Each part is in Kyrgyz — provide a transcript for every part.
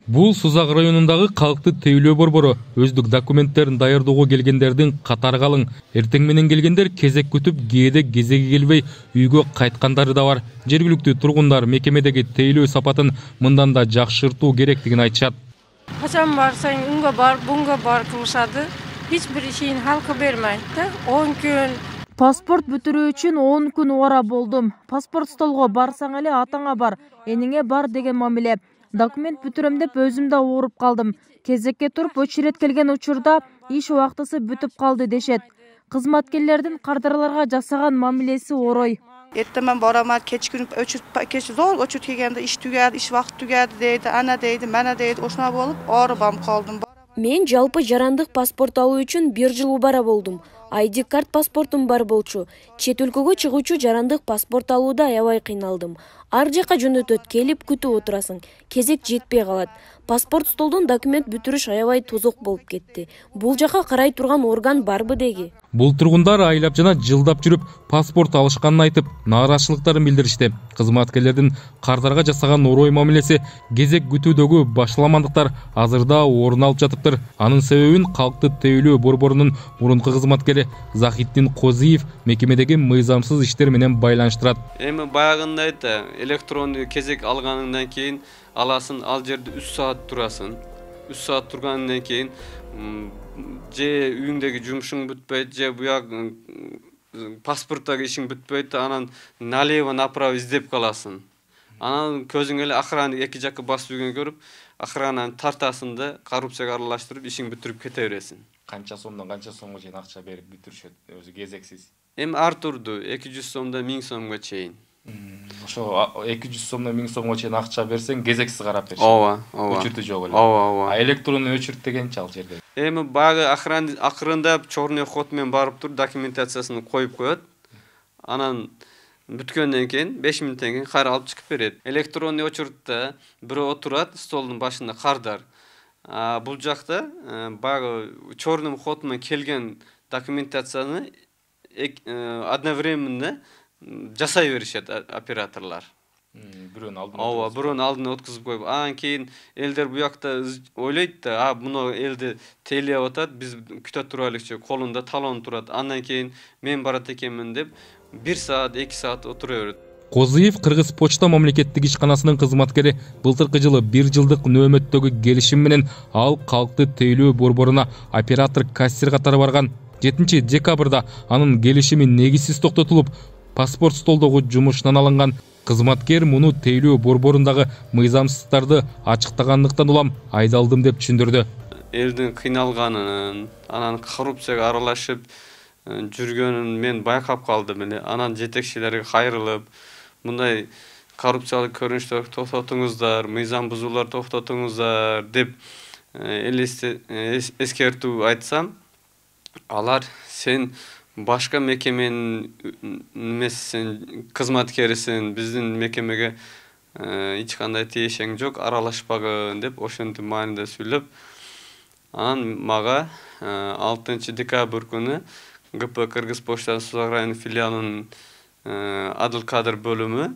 Бул Сузак районундагы калкты тейлөө борбору өздүк документтерин даярдоого келгендердин катары калың. Эртең менен келгендер кезек күтүп, кээде кезеги келбей үйгө кайткандары да бар. Жергиликтүү тургундар мекемедеги тейлөө сапатын мындан да жакшыртуу керектигин айтышат. Качан барсаң унга бар, бунга бар кылышады. Hiç bir şeyin halkı vermeydi. 10 gün. Паспорт бүтүрүү үчүн 10 күн ора болдум. Паспорт столго барсаң эле атаңа бар, эниңе бар деген мамиле. Документ бүтүрөм деп өзүм да ооруп калдым. Кезекке туруп очерет келген учурда иш убактысы бүтүп калды дешет. Кызматкерлердин кардарларга жасаган мамилеси орой. Ertemen barama keç gün keç zor öçürt kelgende iş tügedi, iş vaqt tügedi deydi, ana deydi, mana deydi, oşuna bolup ağrıbam kaldım. Мен жалпы жарандык паспорт алуу үчүн 1 жыл убара болдум. ID карт паспортум бар болчу. Чет өлкөгө чыгуучу жарандык паспорт алууда аябай кыйналдым. Ар жака жөнөтөт, келип күтүп отурасың. Кезек жетпей калат. Паспорт столдон документ бүтүрүш аябай тозок болуп кетти. Бул жака карай турган орган барбы деги? Бул тургундар айлап жана жылдап жүрүп паспорт алышканын айтып, нааразычылыктарын билдиришти. Кызматкерлердин кардарга жасаган орой мамилеси кезек күтүүдөгү башаламандыктар азырда орун алып жатыптыр. Анын себебин калкты тейлөө борборунун мурунку кызматкери Захитдин Козиев мекемедеги мыйзамсыз иштер менен байланыштырат. Эми баягында айта, электрондуу кезек алганыңдан кийин аласың, ал жерде 3 саат турасың. 3 саат тургандан кийин же үйүңдөгү жумушуң бүтпөйт, же буяк паспорттагы ишиң бүтпөйт, анан налево направо издеп каласың. Анан көзүң эле охрана эки жакка басып жүргөн көрүп, охрананы тартасың да коррупцияга аралаштырып ишиң бүтүрүп кете бересиң. Канча сомдон канча сомго чейин акча берип бүтүрүшөт, өзү кезексиз. Эми ар турду 200 сомдон 1000 сомго чейин. Ошо 200 сомдон 1000 сомго чейин акча берсең, кезексиз карап беришет. Ооба, ооба. Өчүртүү жок эле. Ооба, ооба. А электрондуу өчүрт дегенчи ал жерде? Эми багы акырындап чорный ход менен барып туруп документациясын коюп коет. Анан бүткөндөн кийин 5 мүнөттөн кийин кайра алып чыгып берет. Электрондуу өчүрттө бирөө отурат столдун башында кардар. Бул жакта багы чорный ход менен келген документацияны одновременно жасай беришет операторлор. Бирөөнүн алдына. Ооба, бирөөнүн алдына өткүзүп коюп, анан кийин элдер буякта ойлойт да, муну элди тейлеп атат, биз күтө турайлыкчы, колунда талон турат. Андан кийин мен барат экенмин деп 1 саат, 2 саат отура берет. Козиев Кыргыз почта мамлекеттик ишканасынын кызматкери былтыркы жылы 1 жылдык нөөмөттөгү келишим менен ал калкты тейлөө борборуна оператор кассир катары барган. 7 декабрда анын келишими негизсиз токтотулуп, паспорт столдогу жумушунан алынган. Кызматкер муну тейлөө борборундагы мыйзамсыздыктарды ачыктагандыктан улам айдалдым деп түшүндүрдү. Элдин кыйналганын, анан коррупцияга аралашып жүргөнүн мен байкап калдым эле. Анан жетекчилерге кайрылып, мындай коррупциялык көрүнүштөр токтотуңуздар, мыйзам бузуулар токтотуңуздар деп эскертүү айтсам, алар сен башка мекеменин эмесин, кызматкерисин, биздин мекемеге эч кандай тиешең жок, аралашпагын деп ошентип мааниде сүйлөп, анан мага 6 декабрь күнү ГП Кыргыз почтасы Сузак районунун филиалынын адыл кадр бөлүмү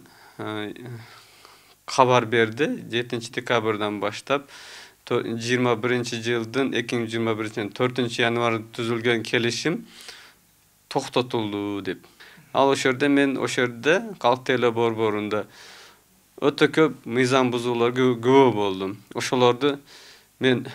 кабар берди. 7 декабрдан баштап 21 жылдын 2021 4 январда түзүлгөн келишим токтотулду деп. Ал ошерде мен ошерде калкты тейлөө борборунда өтө көп мыйзам бузууларга күбө болдум. Ошолорду мен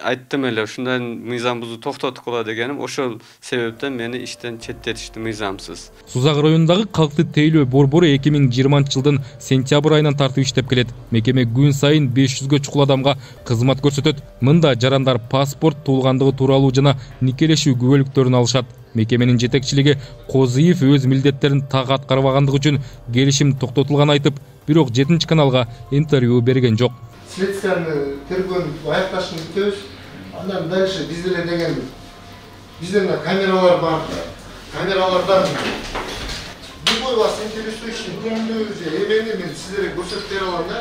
айттым эле, ушундай мыйзам бузуу токтоткула дегеним, ошол себептен мени иштен четтетишти мыйзамсыз. Сузак районундагы калкты тейлөө борбору 2020-жылдын сентябрь айынан тартып иштеп келет. Мекеме күн сайын 500гө чукул адамга кызмат көрсөтөт. Мында жарандар паспорт туулгандыгы тууралуу жана никелешүү күбөлүктөрүн алышат. Мекеменин жетекчилиги Козиев өз милдеттерин так аткарбагандыгы үчүн келишим токтотулганын айтып, бирок 7 каналга интервью берген жок. Следствияны тергөөнү аякташын күтөбүз. Андан дальше биз деле деген бизден камералар бар. Камералардан любой вас интересующий күнүндө эмени мен сиздерге көрсөтүп бере алам да.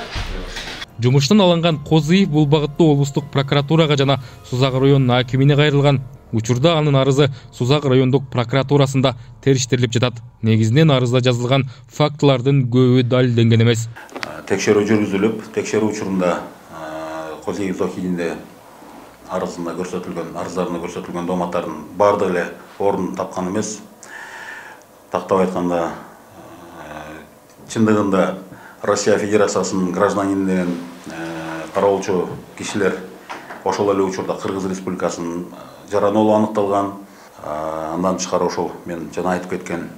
Жумуштан алынган Козиев бул багытта облустук прокуратурага жана Сузак районунун акимине кайрылган. Учурда анын арызы Сузак райондук прокуратурасында териштирилип жатат. Негизинен арызда жазылган фактылардын көбү далилденген эмес. Текшерүү жүргүзүлүп, текшерүү учурунда Козей Зохидинде арыздарында көрсөтүлгөн доматтардын бардыгы эле орун тапкан эмес. Тактап айтканда, чындыгында Россия Федерациясынын гражданин деген кароолчу кишилер ошол эле учурда Кыргыз Республикасынын жаранолу аныкталган. Андан тышкары ошол мен жана айтып кеткен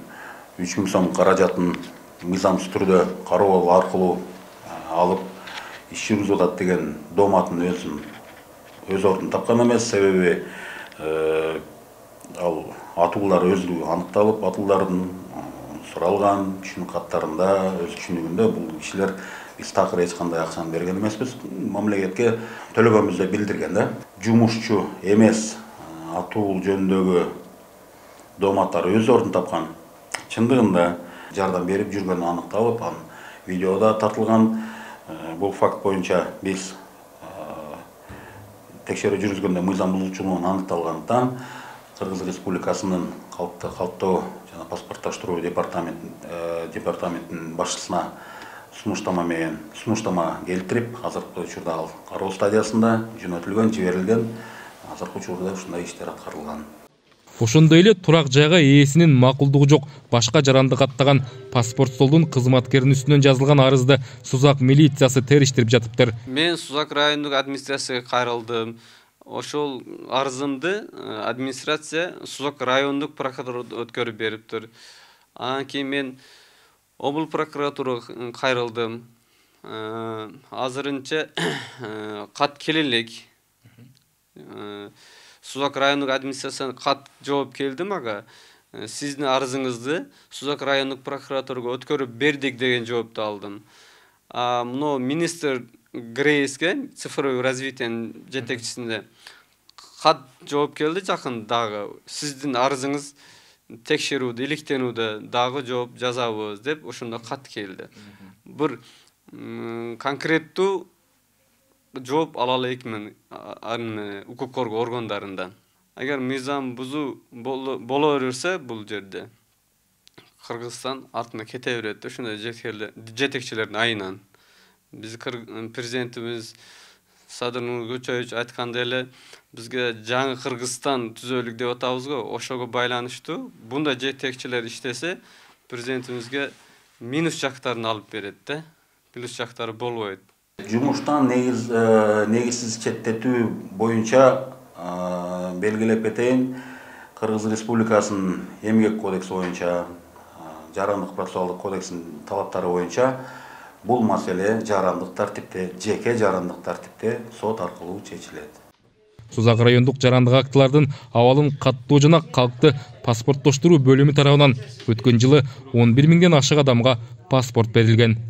3000 сом каражатын мыйзамсыз түрдө кароо аркылуу алып иш жүргүзүп атат деген доматын өз ордун тапкан эмес. Себеби ал атуулар өзү аныкталып, атуулардын суралган түшүнүк каттарында, өз түшүнүгүндө бул кишилер биз такыр эч кандай акчаны берген эмеспиз, мамлекетке төлөгөнбүздү билдирген да. Жумушчу эмес атуу жөнүндөгү доматтар өз ордун тапкан. Чындыгында жардам берип жүргөнү аныкталып, видеода тартылган. Бул факт боюнча биз текшерүү жүргүзгөндө мыйзам бузуучулугун аныкталгандыктан Кыргыз Республикасынын калктоо жана паспорттоштуруу департаментинин башчысына сунуштама келтирип, азыркы учурда ал кароо стадиясында жөнөтүлгөн, жиберилген. Азыркы учурда ушундай иштер аткарылган. Ошондой эле турак жайга ээсинин макулдугу жок башка жарандык аттаган паспорт столдун кызматкеринин үстүнөн жазылган арызды Сузак милициясы териштирип жатыптыр. Мен Сузак райондук администрацияга кайрылдым. Ошол арызымды администрация Сузак райондук прокуратурага өткөрүп бериптир. Анан кийин мен обул прокуратурага кайрылдым. Азырынча кат келелек. Сузак райондук администрациядан кат жооп келди мага. Сиздин арызыңызды Сузак райондук прокуратурага өткөрүп бердик деген жоопту алдым. Муну министр Грейске, цифровой развитиянын жетекчисинде кат жооп келди жакын дагы. Сиздин арызыңыз текшерүүдө, иликтенүүдө дагы жооп жазабыз деп ошондо кат келди. Бир конкреттүү жооп ала элекмин укук коргоо органдарынан. Эгер мыйзам бузуу боло берсе бул жерде Кыргызстан артына кете берет. Ошондой жетекчилердин айынан. Биз президентибиз Садыр Нуркучаевич айткандай эле бизге жаңы Кыргызстан түзөлүк деп атабыз го. Ошого байланыштуу бундай жетекчилер иштесе президентибизге минус жактарын алып берет да. Плюс жактары болбойт. Жумуштан негизсиз четтетүү боюнча белгилеп кетейин. Кыргыз Республикасынын эмгек кодекси боюнча, жарандык процессуалдык кодексинин талаптары боюнча бул маселе жарандык тартипте, жеке жарандык тартипте сот аркылуу чечилет. Сузак райондук жарандык актылардын абалын каттоо жана калкты паспорттоштуруу бөлүмү тарабынан өткөн жылы 11 000ден ашык адамга паспорт берилген.